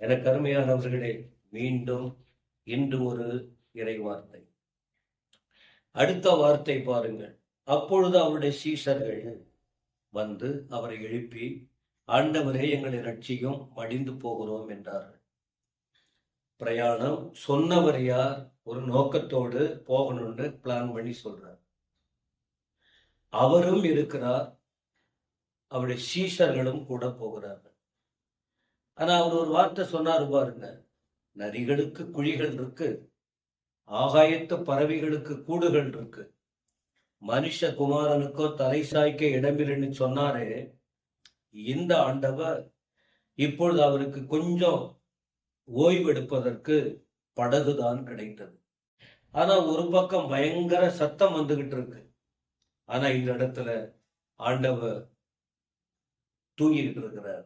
எனக்கு அருமையானவர்களே, மீண்டும் இன்று ஒரு இறை வார்த்தை. அடுத்த வார்த்தை பாருங்கள். அப்பொழுது அவருடைய சீஷர்கள் வந்து அவரை எழுப்பி, ஆண்டவரே எங்களை ரட்சியும், மடிந்து போகிறோம் என்றார்கள். பிரயாணம் சொன்னவர் யார்? ஒரு நோக்கத்தோடு போகணும்னு பிளான் பண்ணி சொல்றார். அவரும் இருக்கிறார், அவருடைய சீஷர்களும் கூட போகிறார்கள். ஆனா அவர் ஒரு வார்த்தை சொன்னார் பாருங்க, நரிகளுக்கு குழிகள் இருக்கு, ஆகாயத்து பறவைகளுக்கு கூடுகள் இருக்கு, மனுஷ குமாரனுக்கோ தலை சாய்க்க இடமில்லைன்னு சொன்னாரே. இந்த ஆண்டவர் இப்பொழுது அவருக்கு கொஞ்சம் ஓய்வெடுப்பதற்கு படகுதான் கிடைத்தது. ஆனா ஒரு பக்கம் பயங்கர சத்தம் வந்துகிட்டு இருக்கு. ஆனா இந்த இடத்துல ஆண்டவர் தூங்கிட்டு இருக்கிறார்.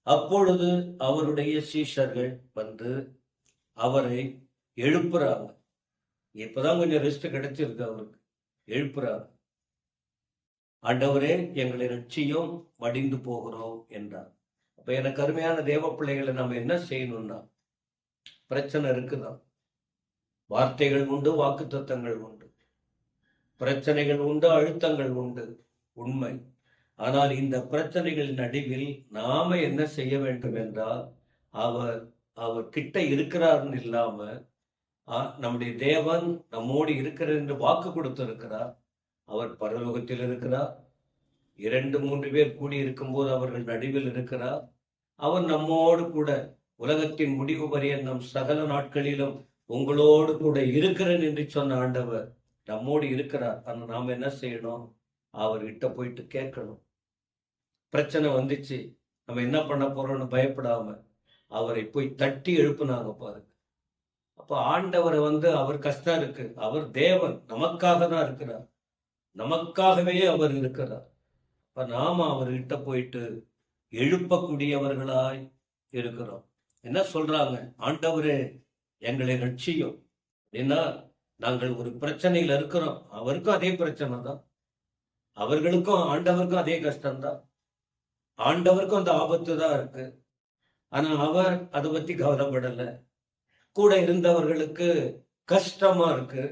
அப்பொழுது அவருடைய சீஷர்கள் வந்து அவரை எழுப்புறாங்க. இப்பதான் கொஞ்சம் ரெஸ்ட் கிடைச்சிருக்கு அவருக்கு. எழுப்புறாங்க. ஆண்டவரே எங்களை ரட்சியும், மடிந்து போகிறோம் என்றார். அப்ப எனக்கு அருமையான தேவ பிள்ளைகளை நம்ம என்ன செய்யணும்னா, பிரச்சனை இருக்குதான், வார்த்தைகள் உண்டு, வாக்குத்தத்தங்கள் உண்டு, பிரச்சனைகள் உண்டு, அழுத்தங்கள் உண்டு, உண்மை. ஆனால் இந்த பிரச்சனைகளின் நடுவில் நாம என்ன செய்ய வேண்டும் என்றால், அவர் அவர் கிட்ட இருக்கிறார்னு இல்லாம, நம்முடைய தேவன் நம்மோடு இருக்கிறார் என்று வாக்கு கொடுத்திருக்கிறார். அவர் பரலோகத்தில் இருக்கிறார். 2-3 பேர் கூடியிருக்கும் போது அவர்கள் நடுவில் இருக்கிறார். அவர் நம்மோடு கூட உலகத்தின் முடிவு பரியந்தம் சகல நாட்களிலும் உங்களோடு கூட இருக்கிறேன் என்று சொன்ன ஆண்டவர் நம்மோடு இருக்கிறார். ஆனால் நாம் என்ன செய்யணும்? அவர்கிட்ட போயிட்டு கேட்கணும். பிரச்சனை வந்துச்சு, நம்ம என்ன பண்ண போறோம்னு பயப்படாம அவரை போய் தட்டி எழுப்புனாங்க பாருங்க. அப்ப ஆண்டவரை வந்து அவர் கஷ்டம் இருக்கு, அவர் தேவன், நமக்காக தான் இருக்கிறார், நமக்காகவே அவர் இருக்கிறார். அப்ப நாம அவர்கிட்ட போயிட்டு எழுப்பக்கூடியவர்களாய் இருக்கிறோம். என்ன சொல்றாங்க? ஆண்டவரே எங்களை ரட்சியும். ஏன்னா நாங்கள் ஒரு பிரச்சனையில இருக்கிறோம். அவருக்கும் அதே பிரச்சனை தான், அவர்களுக்கும் ஆண்டவருக்கும் அதே கஷ்டம்தான், ஆண்டவருக்கும் அந்த ஆபத்து தான் இருக்கு. ஆனா அவர் அதை பத்தி கவலைப்படல. கூட இருந்தவர்களுக்கு கஷ்டமா இருக்கு.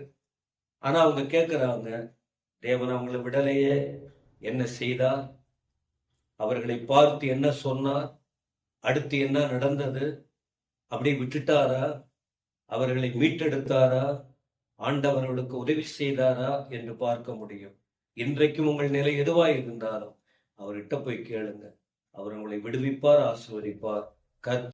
ஆனா அவங்க கேட்கிறாங்க, தேவன் அவங்களை விடலையே, என்ன செய்தார்? அவர்களை பார்த்து என்ன சொன்னார்? அடுத்து என்ன நடந்தது? அப்படி விட்டுட்டாரா? அவர்களை மீட்டெடுத்தாரா? ஆண்டவர்களுக்கு உதவி செய்தாரா என்று பார்க்க முடியும். இன்றைக்கும் உங்கள் நிலை எதுவாய் இருந்தாலும் அவர்கிட்ட போய் கேளுங்க. அவர் உங்களை விடுவிப்பார், ஆசீர்வதிப்பார்.